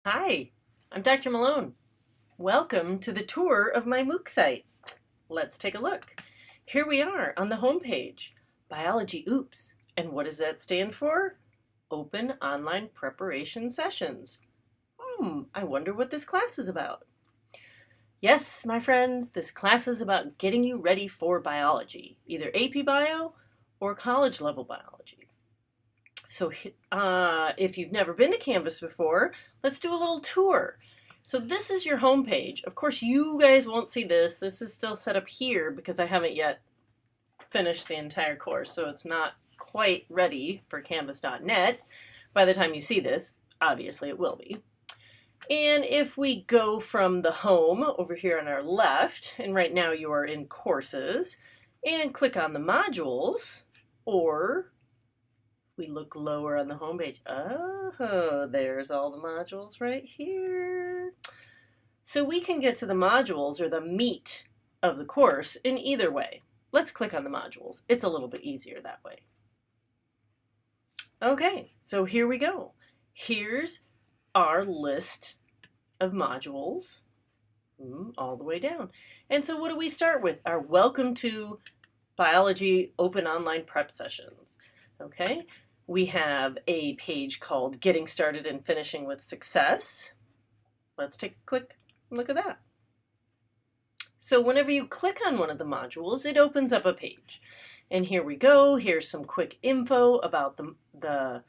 Hi, I'm Dr. Malone. Welcome to the tour of my Mooc site. Let's take a look. Here we are on the home page. Biology Oops. And what does that stand for? Open Online Preparation Sessions. I wonder what this class is about. Yes, my friends, this class is about getting you ready for biology, either AP Bio or college level biology. So if you've never been to Canvas before, let's do a little tour. So this is your home page. Of course, you guys won't see this. This is still set up here because I haven't yet finished the entire course, so it's not quite ready for canvas.net by the time you see this. Obviously, it will be. And if we go from the home over here on our left, and right now you are in courses, and click on the modules, or we look lower on the home page. Oh, there's all the modules right here. So we can get to the modules or the meat of the course in either way. Let's click on the modules. It's a little bit easier that way. Okay, so here we go. Here's our list of modules all the way down. And so what do we start with? Our Welcome to Biology Open Online Prep Sessions. Okay, we have a page called Getting Started and Finishing with Success. Let's take a quick look at that. So whenever you click on one of the modules, it opens up a page. And here we go. Here's some quick info about the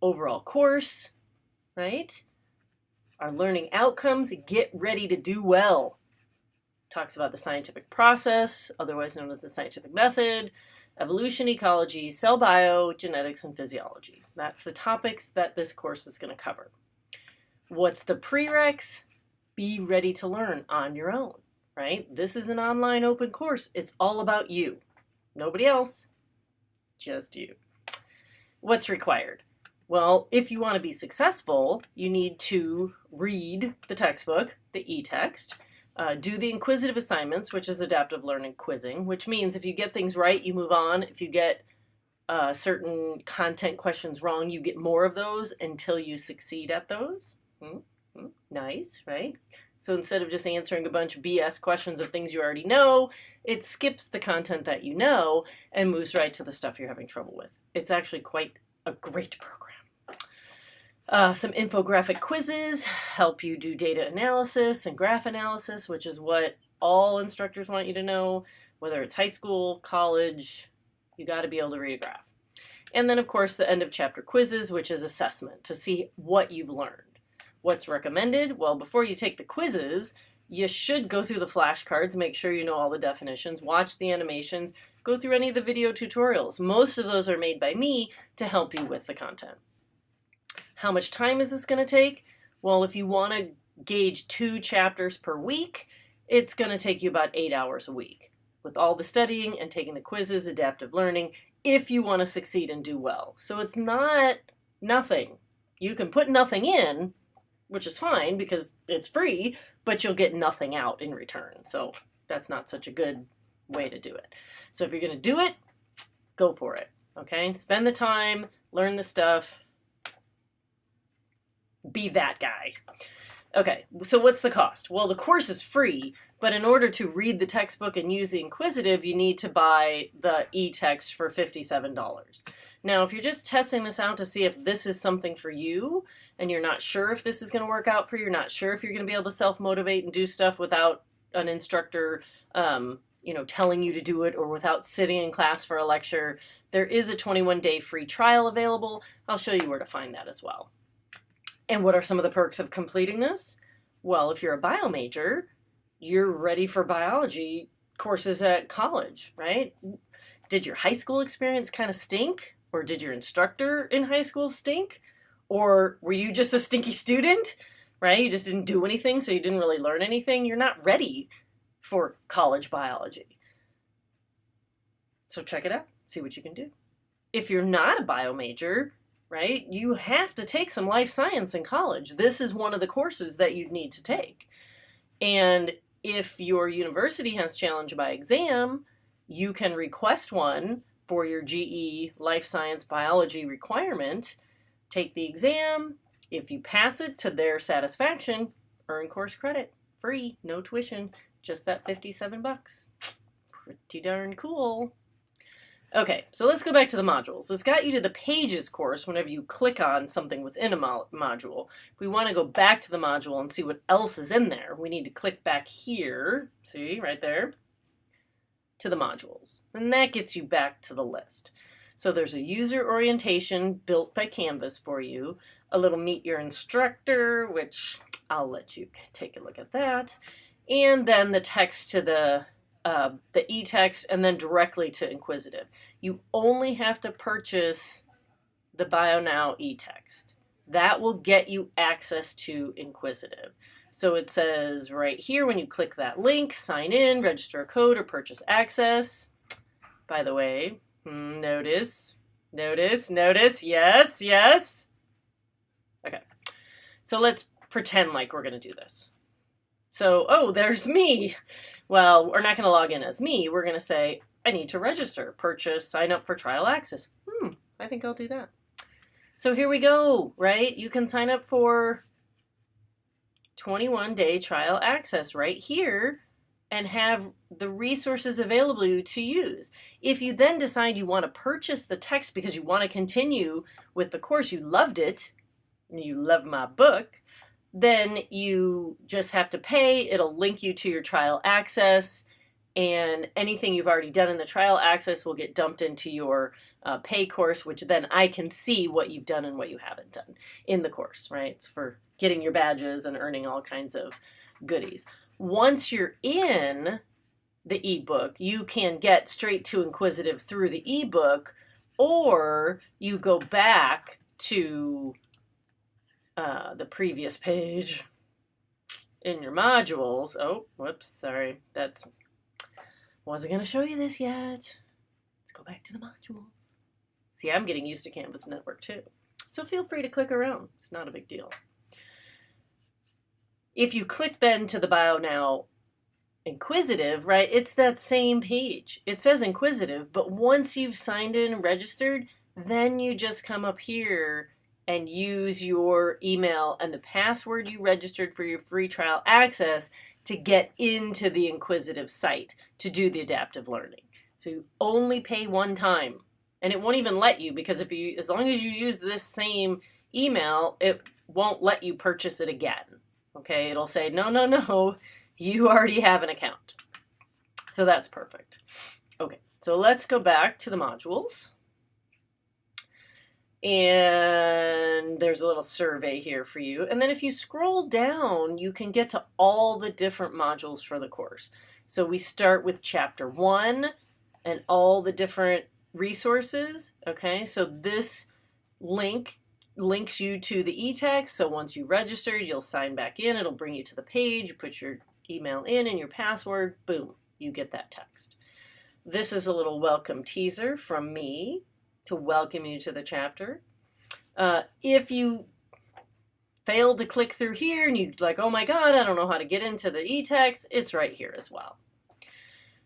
overall course, right? Our learning outcomes, get ready to do well. Talks about the scientific process, otherwise known as the scientific method, evolution, ecology, cell bio, genetics, and physiology. That's the topics that this course is going to cover. What's the prereqs? Be ready to learn on your own, right? This is an online open course. It's all about you. Nobody else, just you. What's required? Well, if you want to be successful, you need to read the textbook, the e-text, do the inquisitive assignments, which is adaptive learning quizzing, which means if you get things right, you move on. If you get certain content questions wrong, you get more of those until you succeed at those. Nice, right? So instead of just answering a bunch of BS questions of things you already know, it skips the content that you know and moves right to the stuff you're having trouble with. It's actually quite a great program. Some infographic quizzes help you do data analysis and graph analysis, which is what all instructors want you to know, whether it's high school, college, you got to be able to read a graph. And then, of course, the end of chapter quizzes, which is assessment to see what you've learned. What's recommended? Well, before you take the quizzes, you should go through the flashcards, make sure you know all the definitions, watch the animations, go through any of the video tutorials. Most of those are made by me to help you with the content. How much time is this going to take? Well, if you want to gauge 2 chapters per week, it's going to take you about 8 hours a week with all the studying and taking the quizzes, adaptive learning, if you want to succeed and do well. So it's not nothing. You can put nothing in, which is fine because it's free, but you'll get nothing out in return. So that's not such a good way to do it. So if you're going to do it, go for it. Okay? Spend the time, learn the stuff, be that guy. Okay, so what's the cost? Well, the course is free, but in order to read the textbook and use the inquisitive, you need to buy the e-text for $57. Now, if you're just testing this out to see if this is something for you, and you're not sure if this is going to work out for you, you're not sure if you're going to be able to self-motivate and do stuff without an instructor telling you to do it or without sitting in class for a lecture, there is a 21-day free trial available. I'll show you where to find that as well. And what are some of the perks of completing this? Well, if you're a bio major, you're ready for biology courses at college, right? Did your high school experience kind of stink? Or did your instructor in high school stink? Or were you just a stinky student, right? You just didn't do anything, so you didn't really learn anything. You're not ready for college biology. So check it out, see what you can do. If you're not a bio major, right, you have to take some life science in college. This is one of the courses that you'd need to take. And if your university has challenge by exam, you can request one for your GE life science biology requirement, take the exam. If you pass it to their satisfaction, earn course credit, free, no tuition, just that $57. Pretty darn cool. Okay, so let's go back to the modules. This got you to the Pages course whenever you click on something within a module. If we want to go back to the module and see what else is in there, we need to click back here, see, right there, to the modules. And that gets you back to the list. So there's a user orientation built by Canvas for you, a little Meet Your Instructor, which I'll let you take a look at that, and then the text to the e-text, and then directly to Inquisitive. You only have to purchase the Bio Now e-text. That will get you access to Inquisitive. So it says right here, when you click that link, sign in, register a code, or purchase access. By the way, notice, yes. Okay, so let's pretend like we're going to do this. So, oh, there's me. Well, we're not going to log in as me. We're going to say, I need to register, purchase, sign up for trial access. I think I'll do that. So here we go, right? You can sign up for 21-day trial access right here and have the resources available to use. If you then decide you want to purchase the text because you want to continue with the course, you loved it, and you love my book, then you just have to pay. It'll link you to your trial access, and anything you've already done in the trial access will get dumped into your pay course, which then I can see what you've done and what you haven't done in the course, right? It's for getting your badges and earning all kinds of goodies. Once you're in the ebook, you can get straight to Inquisitive through the ebook, or you go back to the previous page in your modules. Oh, whoops, sorry. Wasn't going to show you this yet. Let's go back to the modules. See, I'm getting used to Canvas Network too. So feel free to click around. It's not a big deal. If you click then to the Bio Now Inquisitive, right, it's that same page. It says Inquisitive, but once you've signed in and registered, then you just come up here and use your email and the password you registered for your free trial access to get into the Inquisitive site to do the adaptive learning. So you only pay one time, and it won't even let you, because as long as you use this same email, it won't let you purchase it again. Okay, it'll say, no, you already have an account. So that's perfect. Okay, so let's go back to the modules. And there's a little survey here for you. And then if you scroll down, you can get to all the different modules for the course. So we start with Chapter 1 and all the different resources. Okay, so this link links you to the e-text. So once you register, you'll sign back in. It'll bring you to the page. You put your email in and your password. Boom, you get that text. This is a little welcome teaser from me to welcome you to the chapter. If you failed to click through here and you're like, oh my God, I don't know how to get into the e-text, it's right here as well.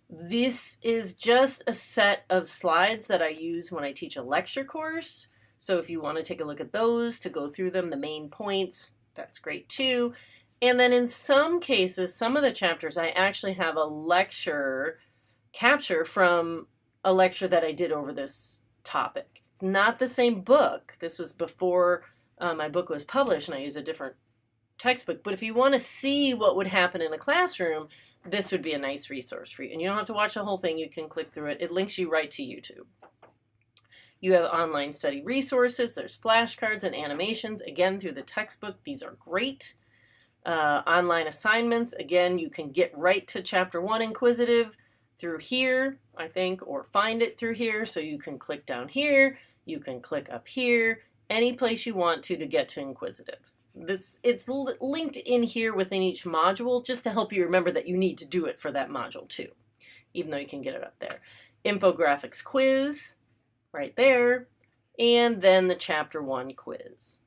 This is just a set of slides that I use when I teach a lecture course. So if you want to take a look at those to go through them, the main points, that's great too. And then in some cases, some of the chapters, I actually have a lecture capture from a lecture that I did over this topic. It's not the same book. This was before my book was published, and I used a different textbook. But if you want to see what would happen in a classroom, this would be a nice resource for you. And you don't have to watch the whole thing. You can click through it. It links you right to YouTube. You have online study resources. There's flashcards and animations, again, through the textbook. These are great. Online assignments. Again, you can get right to Chapter 1 Inquisitive through here, I think, or find it through here. So you can click down here. You can click up here. Any place you want to get to Inquisitive. It's linked in here within each module just to help you remember that you need to do it for that module too, even though you can get it up there. Infographics quiz right there, and then the Chapter 1 quiz.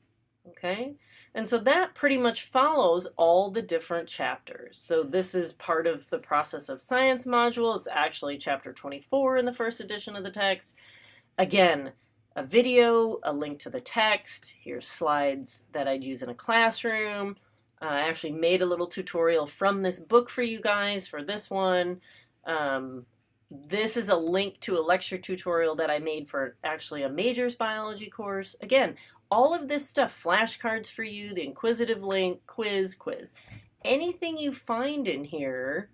Okay, and so that pretty much follows all the different chapters. So this is part of the Process of Science module. It's actually Chapter 24 in the first edition of the text. Again, a video, a link to the text. Here's slides that I'd use in a classroom. I actually made a little tutorial from this book for you guys for this one. This is a link to a lecture tutorial that I made for actually a majors biology course. Again, all of this stuff, flashcards for you, the inquisitive link, quiz. Anything you find in here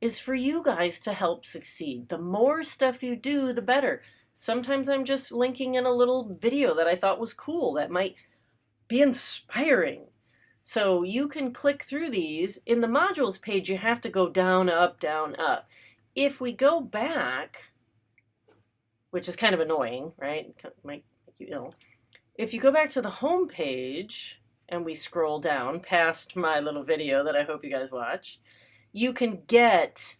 is for you guys to help succeed. The more stuff you do, the better. Sometimes I'm just linking in a little video that I thought was cool that might be inspiring. So you can click through these. In the modules page, you have to go down, up, down, up. If we go back, which is kind of annoying, right? It might make you ill. If you go back to the home page and we scroll down past my little video that I hope you guys watch, you can get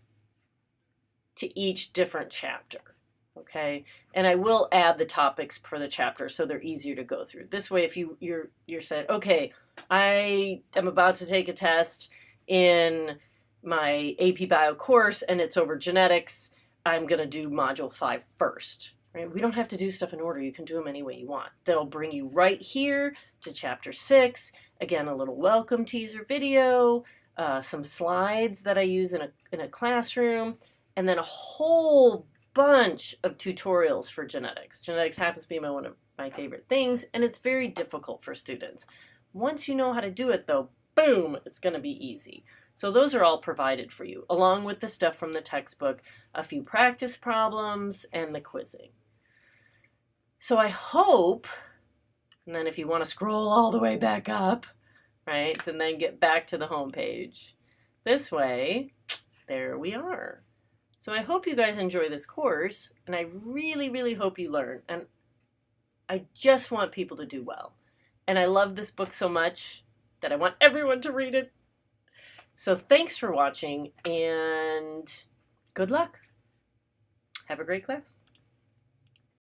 to each different chapter, okay? And I will add the topics per the chapter so they're easier to go through. This way, if you're saying, okay, I am about to take a test in my AP Bio course and it's over genetics, I'm going to do Module 5 first. Right? We don't have to do stuff in order. You can do them any way you want. That'll bring you right here to Chapter 6. Again, a little welcome teaser video, some slides that I use in a classroom, and then a whole bunch of tutorials for genetics. Genetics happens to be one of my favorite things, and it's very difficult for students. Once you know how to do it, though, boom, it's going to be easy. So those are all provided for you, along with the stuff from the textbook, a few practice problems, and the quizzing. So I hope, and then if you want to scroll all the way back up, right, and then get back to the home page. This way, there we are. So I hope you guys enjoy this course, and I really, really hope you learn. And I just want people to do well. And I love this book so much that I want everyone to read it. So thanks for watching, and good luck. Have a great class.